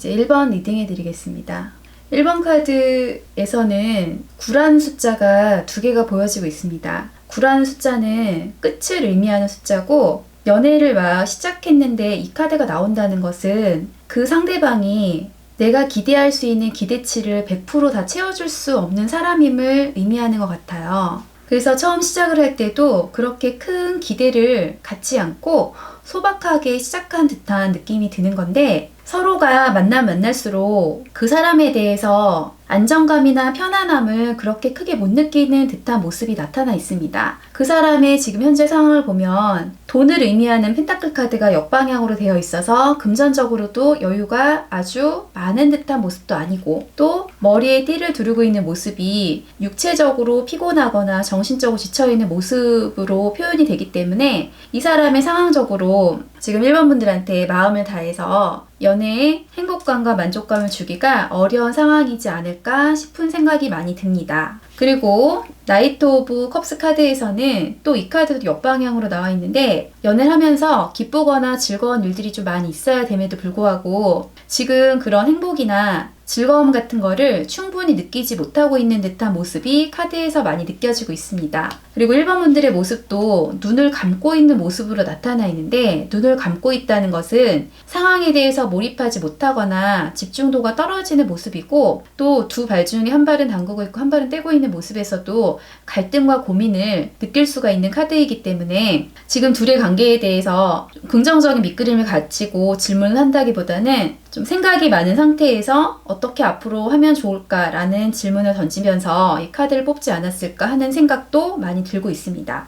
이제 1번 리딩 해드리겠습니다. 1번 카드에서는 9라는 숫자가 두 개가 보여지고 있습니다. 9라는 숫자는 끝을 의미하는 숫자고, 연애를 막 시작했는데 이 카드가 나온다는 것은 그 상대방이 내가 기대할 수 있는 기대치를 100% 다 채워줄 수 없는 사람임을 의미하는 것 같아요. 그래서 처음 시작을 할 때도 그렇게 큰 기대를 갖지 않고 소박하게 시작한 듯한 느낌이 드는 건데, 서로가 만날수록 그 사람에 대해서 안정감이나 편안함을 그렇게 크게 못 느끼는 듯한 모습이 나타나 있습니다. 그 사람의 지금 현재 상황을 보면 돈을 의미하는 펜타클 카드가 역방향으로 되어 있어서 금전적으로도 여유가 아주 많은 듯한 모습도 아니고, 또 머리에 띠를 두르고 있는 모습이 육체적으로 피곤하거나 정신적으로 지쳐있는 모습으로 표현이 되기 때문에 이 사람의 상황적으로 지금 1번 분들한테 마음을 다해서 연애에 행복감과 만족감을 주기가 어려운 상황이지 않을까 싶은 생각이 많이 듭니다. 그리고 나이트 오브 컵스 카드에서는 또 이 카드도 역방향으로 나와 있는데, 연애를 하면서 기쁘거나 즐거운 일들이 좀 많이 있어야 됨에도 불구하고 지금 그런 행복이나 즐거움 같은 거를 충분히 느끼지 못하고 있는 듯한 모습이 카드에서 많이 느껴지고 있습니다. 그리고 1번 분들의 모습도 눈을 감고 있는 모습으로 나타나 있는데, 눈을 감고 있다는 것은 상황에 대해서 몰입하지 못하거나 집중도가 떨어지는 모습이고, 또 두 발 중에 한 발은 담그고 있고 한 발은 떼고 있는 모습에서도 갈등과 고민을 느낄 수가 있는 카드이기 때문에 지금 둘의 관계에 대해서 긍정적인 밑그림을 갖추고 질문을 한다기보다는 좀 생각이 많은 상태에서 어떻게 앞으로 하면 좋을까라는 질문을 던지면서 이 카드를 뽑지 않았을까 하는 생각도 많이 들고 있습니다.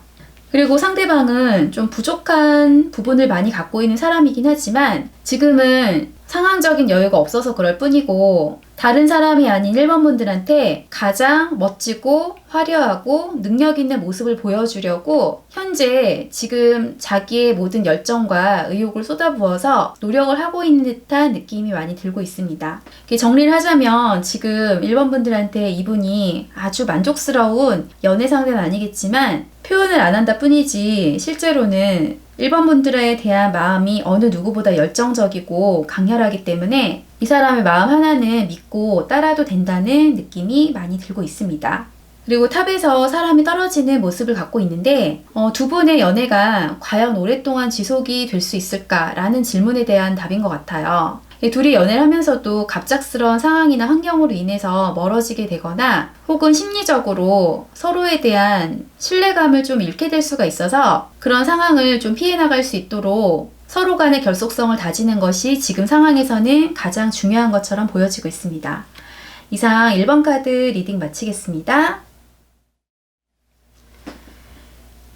그리고 상대방은 좀 부족한 부분을 많이 갖고 있는 사람이긴 하지만 지금은 상황적인 여유가 없어서 그럴 뿐이고, 다른 사람이 아닌 1번 분들한테 가장 멋지고 화려하고 능력 있는 모습을 보여주려고 현재 지금 자기의 모든 열정과 의욕을 쏟아부어서 노력을 하고 있는 듯한 느낌이 많이 들고 있습니다. 정리를 하자면 지금 1번 분들한테 이분이 아주 만족스러운 연애 상대는 아니겠지만 표현을 안 한다 뿐이지 실제로는 1번 분들에 대한 마음이 어느 누구보다 열정적이고 강렬하기 때문에 이 사람의 마음 하나는 믿고 따라도 된다는 느낌이 많이 들고 있습니다. 그리고 탑에서 사람이 떨어지는 모습을 갖고 있는데 두 분의 연애가 과연 오랫동안 지속이 될 수 있을까라는 질문에 대한 답인 것 같아요. 둘이 연애를 하면서도 갑작스러운 상황이나 환경으로 인해서 멀어지게 되거나 혹은 심리적으로 서로에 대한 신뢰감을 좀 잃게 될 수가 있어서 그런 상황을 좀 피해 나갈 수 있도록 서로 간의 결속성을 다지는 것이 지금 상황에서는 가장 중요한 것처럼 보여지고 있습니다. 이상 1번 카드 리딩 마치겠습니다.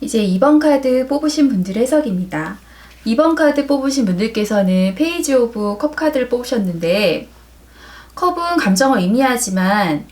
이제 2번 카드 뽑으신 분들의 해석입니다. 2번 카드 뽑으신 분들께서는 페이지 오브 컵 카드를 뽑으셨는데, 컵은 감정을 의미하지만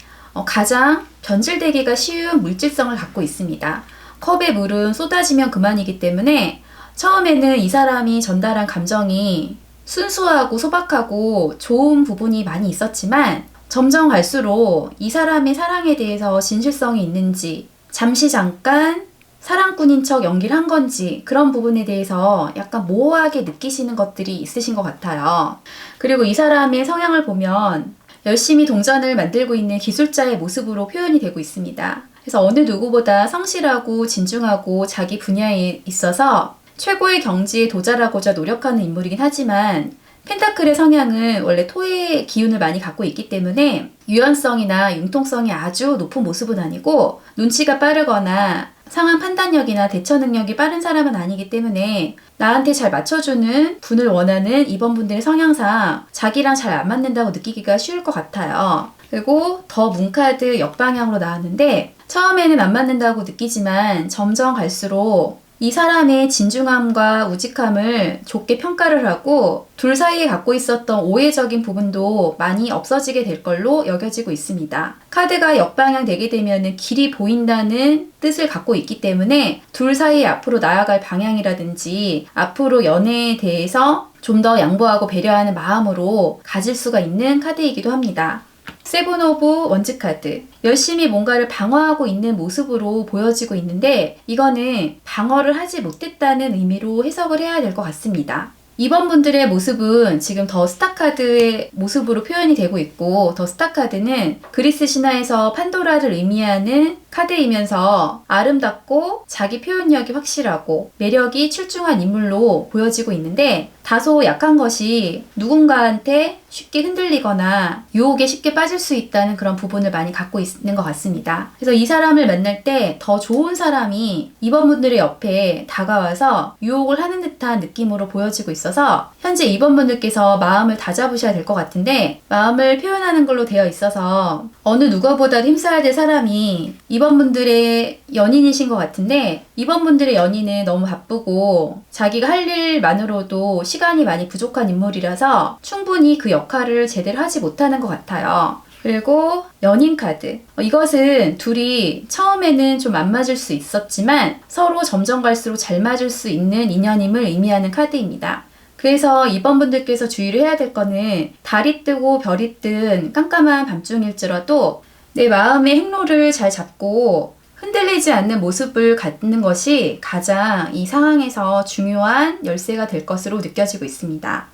가장 변질되기가 쉬운 물질성을 갖고 있습니다. 컵의 물은 쏟아지면 그만이기 때문에 처음에는 이 사람이 전달한 감정이 순수하고 소박하고 좋은 부분이 많이 있었지만 점점 갈수록 이 사람의 사랑에 대해서 진실성이 있는지, 잠깐 사랑꾼인 척 연기를 한 건지 그런 부분에 대해서 약간 모호하게 느끼시는 것들이 있으신 것 같아요. 그리고 이 사람의 성향을 보면 열심히 동전을 만들고 있는 기술자의 모습으로 표현이 되고 있습니다. 그래서 어느 누구보다 성실하고 진중하고 자기 분야에 있어서 최고의 경지에 도달하고자 노력하는 인물이긴 하지만, 펜타클의 성향은 원래 토의 기운을 많이 갖고 있기 때문에 유연성이나 융통성이 아주 높은 모습은 아니고, 눈치가 빠르거나 상황 판단력이나 대처 능력이 빠른 사람은 아니기 때문에 나한테 잘 맞춰주는 분을 원하는 2번 분들의 성향상 자기랑 잘 안 맞는다고 느끼기가 쉬울 것 같아요. 그리고 더 문카드 역방향으로 나왔는데, 처음에는 안 맞는다고 느끼지만 점점 갈수록 이 사람의 진중함과 우직함을 좋게 평가를 하고 둘 사이에 갖고 있었던 오해적인 부분도 많이 없어지게 될 걸로 여겨지고 있습니다. 카드가 역방향 되게 되면 길이 보인다는 뜻을 갖고 있기 때문에 둘 사이에 앞으로 나아갈 방향이라든지 앞으로 연애에 대해서 좀 더 양보하고 배려하는 마음으로 가질 수가 있는 카드이기도 합니다. 세븐 오브 원즈 카드, 열심히 뭔가를 방어하고 있는 모습으로 보여지고 있는데 이거는 방어를 하지 못했다는 의미로 해석을 해야 될 것 같습니다. 2번 분들의 모습은 지금 더 스타 카드의 모습으로 표현이 되고 있고, 더 스타 카드는 그리스 신화에서 판도라를 의미하는 카드이면서 아름답고 자기 표현력이 확실하고 매력이 출중한 인물로 보여지고 있는데, 다소 약한 것이 누군가한테 쉽게 흔들리거나 유혹에 쉽게 빠질 수 있다는 그런 부분을 많이 갖고 있는 것 같습니다. 그래서 이 사람을 만날 때 더 좋은 사람이 2번 분들의 옆에 다가와서 유혹을 하는 듯한 느낌으로 보여지고 있어서 현재 2번 분들께서 마음을 다잡으셔야 될 것 같은데, 마음을 표현하는 걸로 되어 있어서 어느 누구보다도 힘써야 될 사람이 2번 분들의 연인이신 것 같은데, 2번 분들의 연인은 너무 바쁘고 자기가 할 일만으로도 시간이 많이 부족한 인물이라서 충분히 그 역할을 제대로 하지 못하는 것 같아요. 그리고 연인 카드. 이것은 둘이 처음에는 좀 안 맞을 수 있었지만 서로 점점 갈수록 잘 맞을 수 있는 인연임을 의미하는 카드입니다. 그래서 2번 분들께서 주의를 해야 될 거는, 달이 뜨고 별이 뜬 깜깜한 밤중일지라도 내 마음의 행로를 잘 잡고 흔들리지 않는 모습을 갖는 것이 가장 이 상황에서 중요한 열쇠가 될 것으로 느껴지고 있습니다.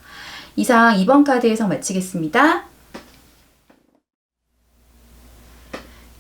이상 2번 카드 해석 마치겠습니다.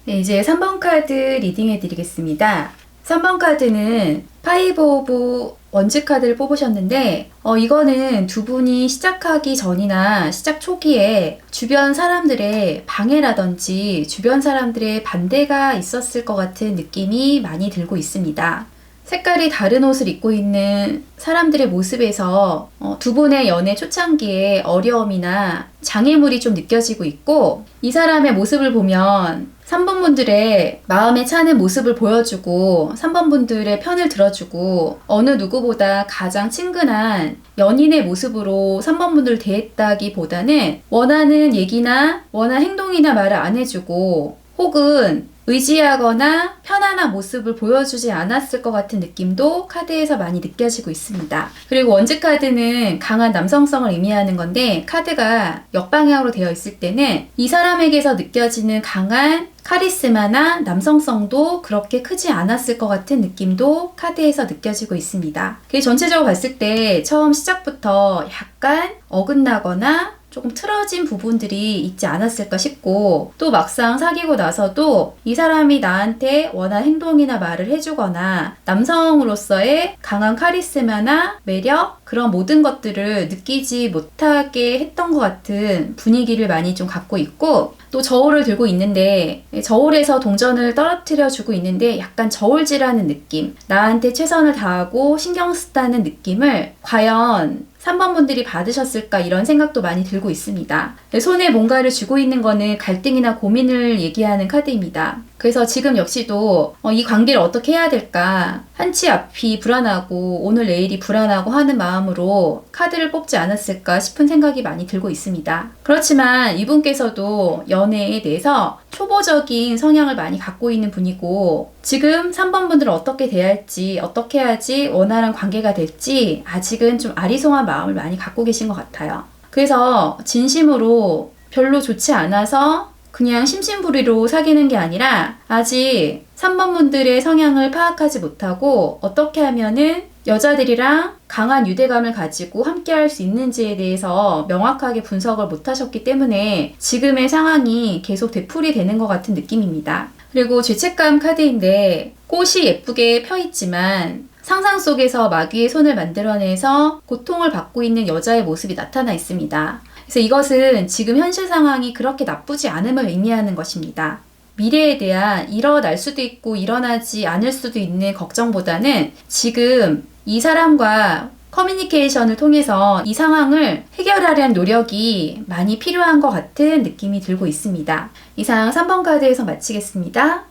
네, 이제 3번 카드 리딩해 드리겠습니다. 3번 카드는 파이브 오브 원즈 카드를 뽑으셨는데, 이거는 두 분이 시작하기 전이나 시작 초기에 주변 사람들의 방해라든지 주변 사람들의 반대가 있었을 것 같은 느낌이 많이 들고 있습니다. 색깔이 다른 옷을 입고 있는 사람들의 모습에서 두 분의 연애 초창기에 어려움이나 장애물이 좀 느껴지고 있고, 이 사람의 모습을 보면 3번 분들의 마음에 차는 모습을 보여주고 3번 분들의 편을 들어주고 어느 누구보다 가장 친근한 연인의 모습으로 3번 분들을 대했다기보다는 원하는 얘기나 원하는 행동이나 말을 안 해주고 혹은 의지하거나 편안한 모습을 보여주지 않았을 것 같은 느낌도 카드에서 많이 느껴지고 있습니다. 그리고 원즈 카드는 강한 남성성을 의미하는 건데, 카드가 역방향으로 되어 있을 때는 이 사람에게서 느껴지는 강한 카리스마나 남성성도 그렇게 크지 않았을 것 같은 느낌도 카드에서 느껴지고 있습니다. 그래서 전체적으로 봤을 때 처음 시작부터 약간 어긋나거나 조금 틀어진 부분들이 있지 않았을까 싶고, 또 막상 사귀고 나서도 이 사람이 나한테 원하는 행동이나 말을 해주거나 남성으로서의 강한 카리스마나 매력, 그런 모든 것들을 느끼지 못하게 했던 것 같은 분위기를 많이 좀 갖고 있고, 또 저울을 들고 있는데 저울에서 동전을 떨어뜨려 주고 있는데 약간 저울질하는 느낌, 나한테 최선을 다하고 신경 쓰다는 느낌을 과연 3번 분들이 받으셨을까, 이런 생각도 많이 들고 있습니다. 손에 뭔가를 쥐고 있는 거는 갈등이나 고민을 얘기하는 카드입니다. 그래서 지금 역시도 이 관계를 어떻게 해야 될까, 한치 앞이 불안하고 오늘 내일이 불안하고 하는 마음으로 카드를 뽑지 않았을까 싶은 생각이 많이 들고 있습니다. 그렇지만 이분께서도 연애에 대해서 초보적인 성향을 많이 갖고 있는 분이고, 지금 3번 분들을 어떻게 대할지, 어떻게 해야지 원활한 관계가 될지 아직은 좀 아리송한 마음을 많이 갖고 계신 것 같아요. 그래서 진심으로 별로 좋지 않아서 그냥 심심부리로 사귀는 게 아니라, 아직 3번 분들의 성향을 파악하지 못하고 어떻게 하면은 여자들이랑 강한 유대감을 가지고 함께 할 수 있는지에 대해서 명확하게 분석을 못 하셨기 때문에 지금의 상황이 계속 되풀이 되는 것 같은 느낌입니다. 그리고 죄책감 카드인데, 꽃이 예쁘게 펴 있지만 상상 속에서 마귀의 손을 만들어내서 고통을 받고 있는 여자의 모습이 나타나 있습니다. 그래서 이것은 지금 현실 상황이 그렇게 나쁘지 않음을 의미하는 것입니다. 미래에 대한 일어날 수도 있고 일어나지 않을 수도 있는 걱정보다는 지금 이 사람과 커뮤니케이션을 통해서 이 상황을 해결하려는 노력이 많이 필요한 것 같은 느낌이 들고 있습니다. 이상 3번 카드에서 마치겠습니다.